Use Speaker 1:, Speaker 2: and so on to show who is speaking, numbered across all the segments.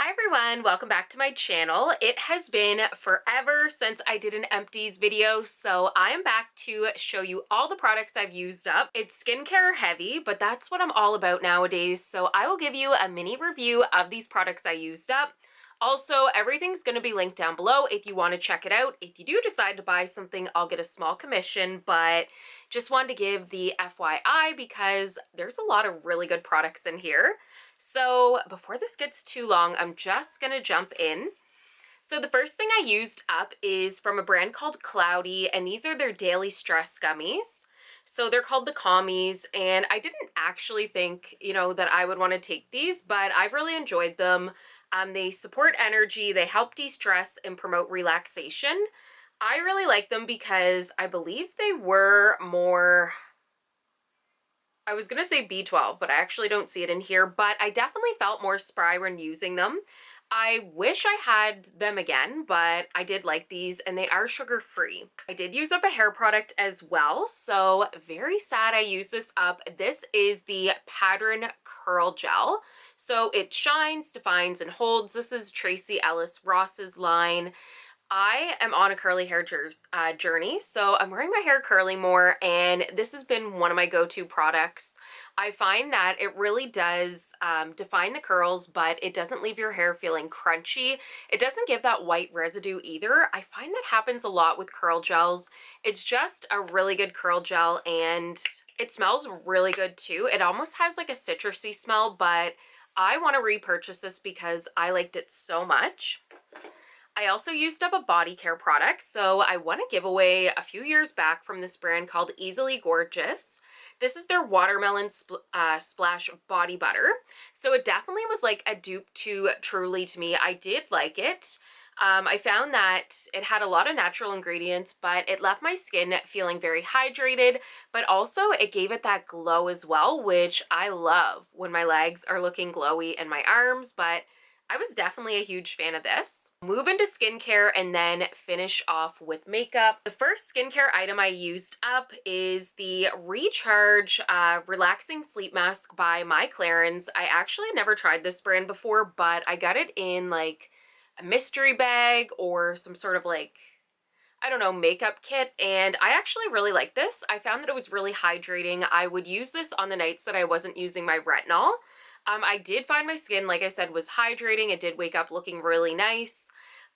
Speaker 1: Hi everyone, welcome back to my channel. It has been forever since I did an empties video, so I am back to show you all the products I've used up. It's skincare heavy, but that's what I'm all about nowadays, so I will give you a mini review of these products I used up. Also, everything's going to be linked down below if you want to check it out. If you do decide to buy something, I'll get a small commission, but just wanted to give the FYI because there's a lot of really good products in here. So before this gets too long, I'm just gonna jump in. So the first thing I used up is from a brand called Cloudy, and these are their daily stress gummies. So they're called the Calmies, and I didn't actually think, that I would want to take these, but I've really enjoyed them. They support energy, they help de-stress and promote relaxation. I really like them because I believe they were more, I was gonna say B12, but I actually don't see it in here, but I definitely felt more spry when using them. I wish I had them again, but I did like these and they are sugar-free. I did use up a hair product as well, so very sad I used this up. This is the Pattern Curl Gel. So it shines, defines, and holds. This is Tracy Ellis Ross's line. I am on a curly hair journey, so I'm wearing my hair curly more, and this has been one of my go-to products. I find that it really does define the curls, but it doesn't leave your hair feeling crunchy. It doesn't give that white residue either. I find that happens a lot with curl gels. It's just a really good curl gel, and it smells really good too. It almost has like a citrusy smell, but I want to repurchase this because I liked it so much. I also used up a body care product, so I won a giveaway a few years back from this brand called Easily Gorgeous. This is their watermelon splash body butter. So it definitely was like a dupe to Truly to me. I did like it. I found that it had a lot of natural ingredients, but it left my skin feeling very hydrated, but also it gave it that glow as well, which I love when my legs are looking glowy and my arms, but I was definitely a huge fan of this. Move into skincare and then finish off with makeup. The first skincare item I used up is the Recharge Relaxing Sleep Mask by My Clarins. I actually never tried this brand before, but I got it in like a mystery bag or some sort of like, I don't know, makeup kit, and I actually really like this. I found that it was really hydrating. I would use this on the nights that I wasn't using my retinol. I did find my skin, like I said, was hydrating. It did wake up looking really nice.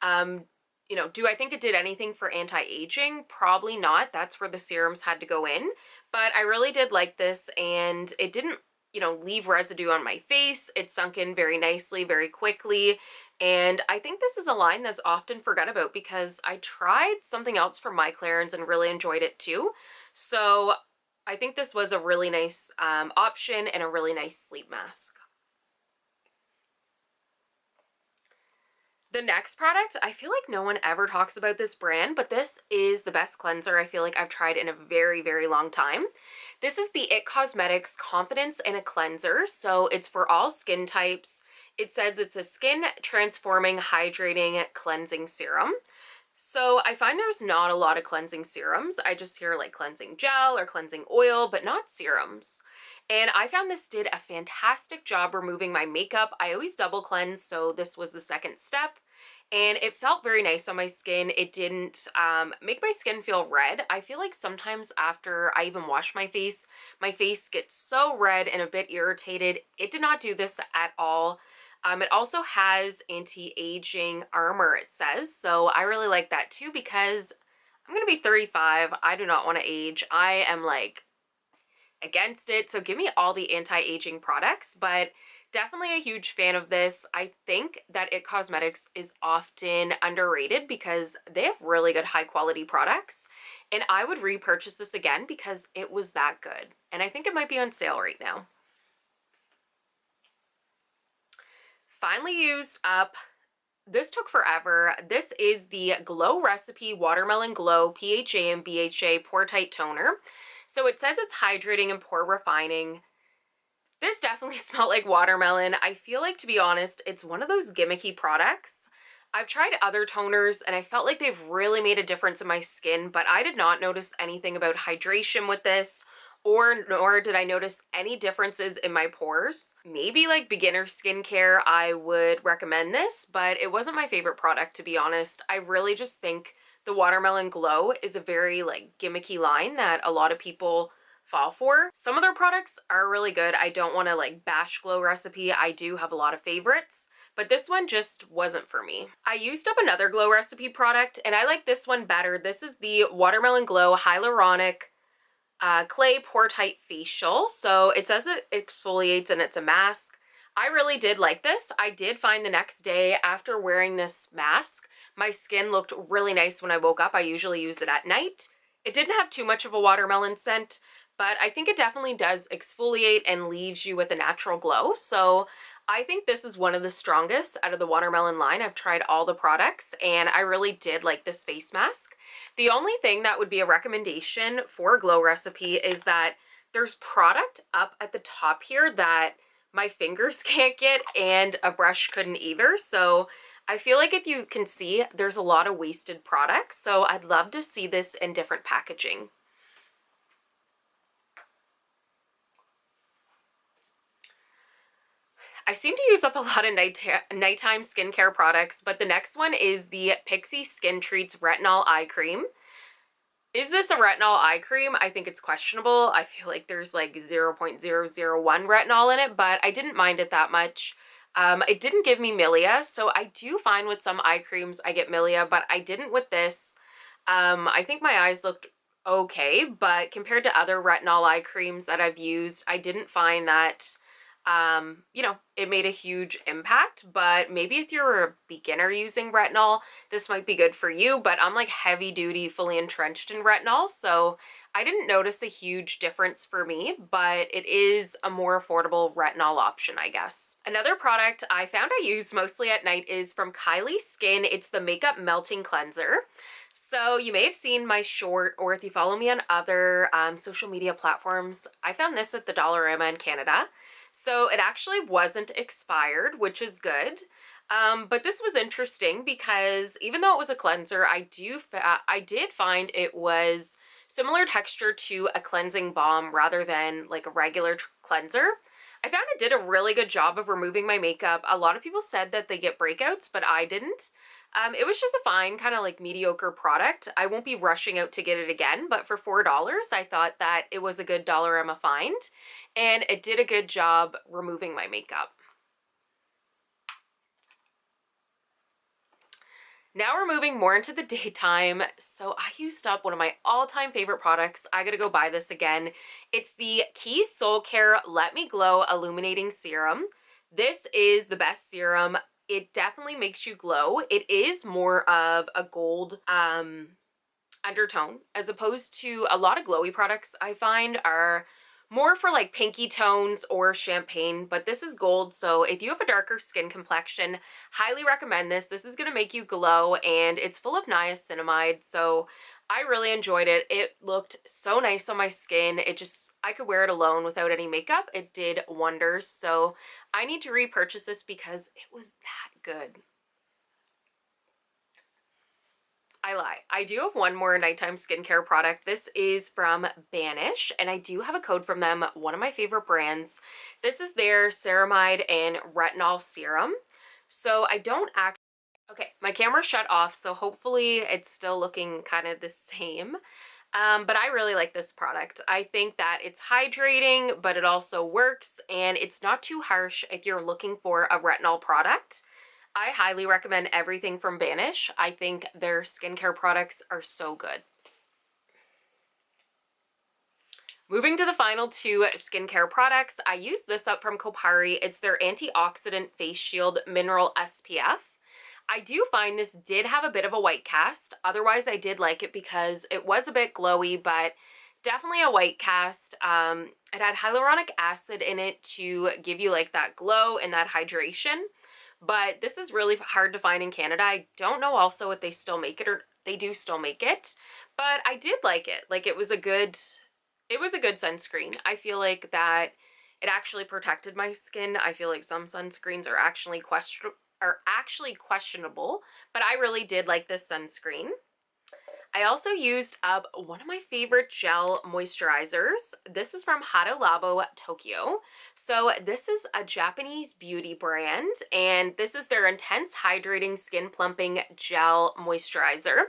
Speaker 1: Do I think it did anything for anti-aging? Probably not. That's where the serums had to go in. But I really did like this, and it didn't, leave residue on my face. It sunk in very nicely, very quickly. And I think this is a line that's often forgot about because I tried something else from My Clarins and really enjoyed it too. So I think this was a really nice option and a really nice sleep mask. The next product, I feel like no one ever talks about this brand, but this is the best cleanser I feel like I've tried in a very, very long time. This is the IT Cosmetics Confidence in a Cleanser, so it's for all skin types. It says it's a skin transforming, hydrating, cleansing serum. So I find there's not a lot of cleansing serums. I just hear like cleansing gel or cleansing oil, but not serums. And I found this did a fantastic job removing my makeup. I always double cleanse, so this was the second step. And it felt very nice on my skin. It didn't make my skin feel red. I feel like sometimes after I even wash my face gets so red and a bit irritated. It did not do this at all. It also has anti-aging armor, it says, so I really like that too because I'm gonna be 35. I do not want to age. I am like against it, so give me all the anti-aging products, but definitely a huge fan of this. I think that IT Cosmetics is often underrated because they have really good high quality products, and I would repurchase this again because it was that good, and I think it might be on sale right now. Finally used up, this took forever. This is the Glow Recipe Watermelon Glow PHA and BHA Pore Tight Toner. So it says it's hydrating and pore refining. This definitely smelled like watermelon. I feel like, to be honest, it's one of those gimmicky products. I've tried other toners and I felt like they've really made a difference in my skin, but I did not notice anything about hydration with this nor did I notice any differences in my pores. Maybe like beginner skincare, I would recommend this, but it wasn't my favorite product, to be honest. I really just think the Watermelon Glow is a very like gimmicky line that a lot of people fall for. Some of their products are really good. I don't want to like bash Glow Recipe. I do have a lot of favorites, but this one just wasn't for me. I used up another Glow Recipe product and I like this one better. This is the Watermelon Glow Hyaluronic Clay Pore Tight Facial. So it says it exfoliates and it's a mask. I really did like this. I did find the next day after wearing this mask, my skin looked really nice when I woke up. I usually use it at night. It didn't have too much of a watermelon scent, but I think it definitely does exfoliate and leaves you with a natural glow. So I think this is one of the strongest out of the watermelon line. I've tried all the products and I really did like this face mask. The only thing that would be a recommendation for Glow Recipe is that there's product up at the top here that my fingers can't get and a brush couldn't either. So I feel like if you can see, there's a lot of wasted products. So I'd love to see this in different packaging. I seem to use up a lot of nighttime skincare products, but the next one is the Pixi Skin Treats Retinol Eye Cream. Is this a retinol eye cream? I think it's questionable. I feel like there's like 0.001 retinol in it, but I didn't mind it that much. It didn't give me milia, so I do find with some eye creams I get milia, but I didn't with this. I think my eyes looked okay, but compared to other retinol eye creams that I've used, I didn't find that you know, it made a huge impact. But maybe if you're a beginner using retinol, this might be good for you, but I'm like heavy duty, fully entrenched in retinol, so I didn't notice a huge difference for me, but it is a more affordable retinol option, I guess. Another product I found I use mostly at night is from Kylie Skin. It's the Makeup Melting Cleanser. So you may have seen my short, or if you follow me on other social media platforms, I found this at the Dollarama in Canada. So it actually wasn't expired, which is good. But this was interesting because even though it was a cleanser, I did find it was similar texture to a cleansing balm rather than like a regular cleanser. I found it did a really good job of removing my makeup. A lot of people said that they get breakouts, but I didn't. It was just a fine, kind of like mediocre product. I won't be rushing out to get it again, but for $4, I thought that it was a good Dollarama find, and it did a good job removing my makeup. Now we're moving more into the daytime. So I used up one of my all-time favorite products. I gotta go buy this again. It's the Keys Soul Care Let Me Glow Illuminating Serum. This is the best serum. It definitely makes you glow. It is more of a gold undertone, as opposed to a lot of glowy products I find are more for like pinky tones or champagne, but this is gold. So if you have a darker skin complexion, highly recommend this. This is going to make you glow, and it's full of niacinamide. So I really enjoyed it. It looked so nice on my skin. I could wear it alone without any makeup. It did wonders. So I need to repurchase this because it was that good. I lie. I do have one more nighttime skincare product. This is from Banish, and I do have a code from them, one of my favorite brands. This is their ceramide and retinol serum. So I don't actually... Okay, my camera shut off, so hopefully it's still looking kind of the same. But I really like this product. I think that it's hydrating, but it also works, and it's not too harsh if you're looking for a retinol product. I highly recommend everything from Banish. I think their skincare products are so good. Moving to the final two skincare products, I use this up from Kopari. It's their Antioxidant Face Shield Mineral SPF. I do find this did have a bit of a white cast. Otherwise, I did like it because it was a bit glowy, but definitely a white cast. It had hyaluronic acid in it to give you like that glow and that hydration. But this is really hard to find in Canada. I don't know also if they still make it, or they do still make it, but I did like it. Like it was a good sunscreen. I feel like that it actually protected my skin. I feel like some sunscreens are actually questionable, but I really did like this sunscreen. I also used up one of my favorite gel moisturizers. This is from Hada Labo Tokyo. So this is a Japanese beauty brand, and this is their Intense Hydrating Skin Plumping Gel Moisturizer.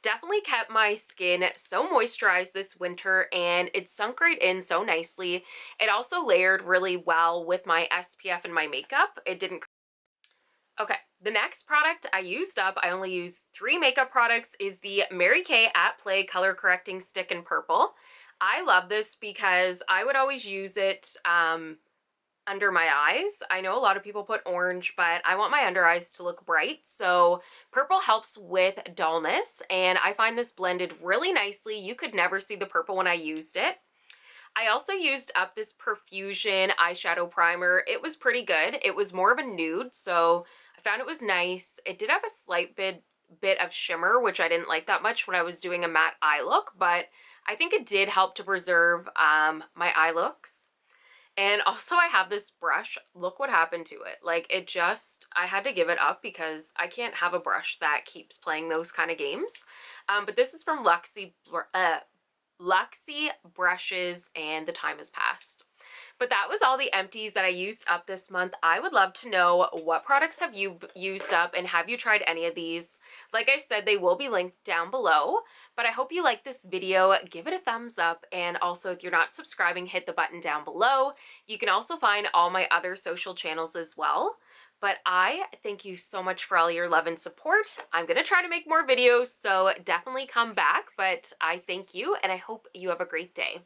Speaker 1: Definitely kept my skin so moisturized this winter, and it sunk right in so nicely. It also layered really well with my SPF and my makeup. It didn't. Okay, the next product I used up, I only used 3 makeup products, is the Mary Kay At Play Color Correcting Stick in Purple. I love this because I would always use it under my eyes. I know a lot of people put orange, but I want my under eyes to look bright, so purple helps with dullness, and I find this blended really nicely. You could never see the purple when I used it. I also used up this Perfusion eyeshadow primer. It was pretty good. It was more of a nude, so I found it was nice. It did have a slight bit of shimmer, which I didn't like that much when I was doing a matte eye look, but I think it did help to preserve my eye looks. And also I have this brush. Look what happened to it. Like, it just, I had to give it up because I can't have a brush that keeps playing those kind of games. But this is from Luxie Brushes, and the time has passed. But that was all the empties that I used up this month. I would love to know, what products have you used up, and have you tried any of these? Like I said, they will be linked down below, but I hope you like this video. Give it a thumbs up, and also if you're not subscribing, hit the button down below. You can also find all my other social channels as well. But I thank you so much for all your love and support. I'm going to try to make more videos, so definitely come back. But I thank you, and I hope you have a great day.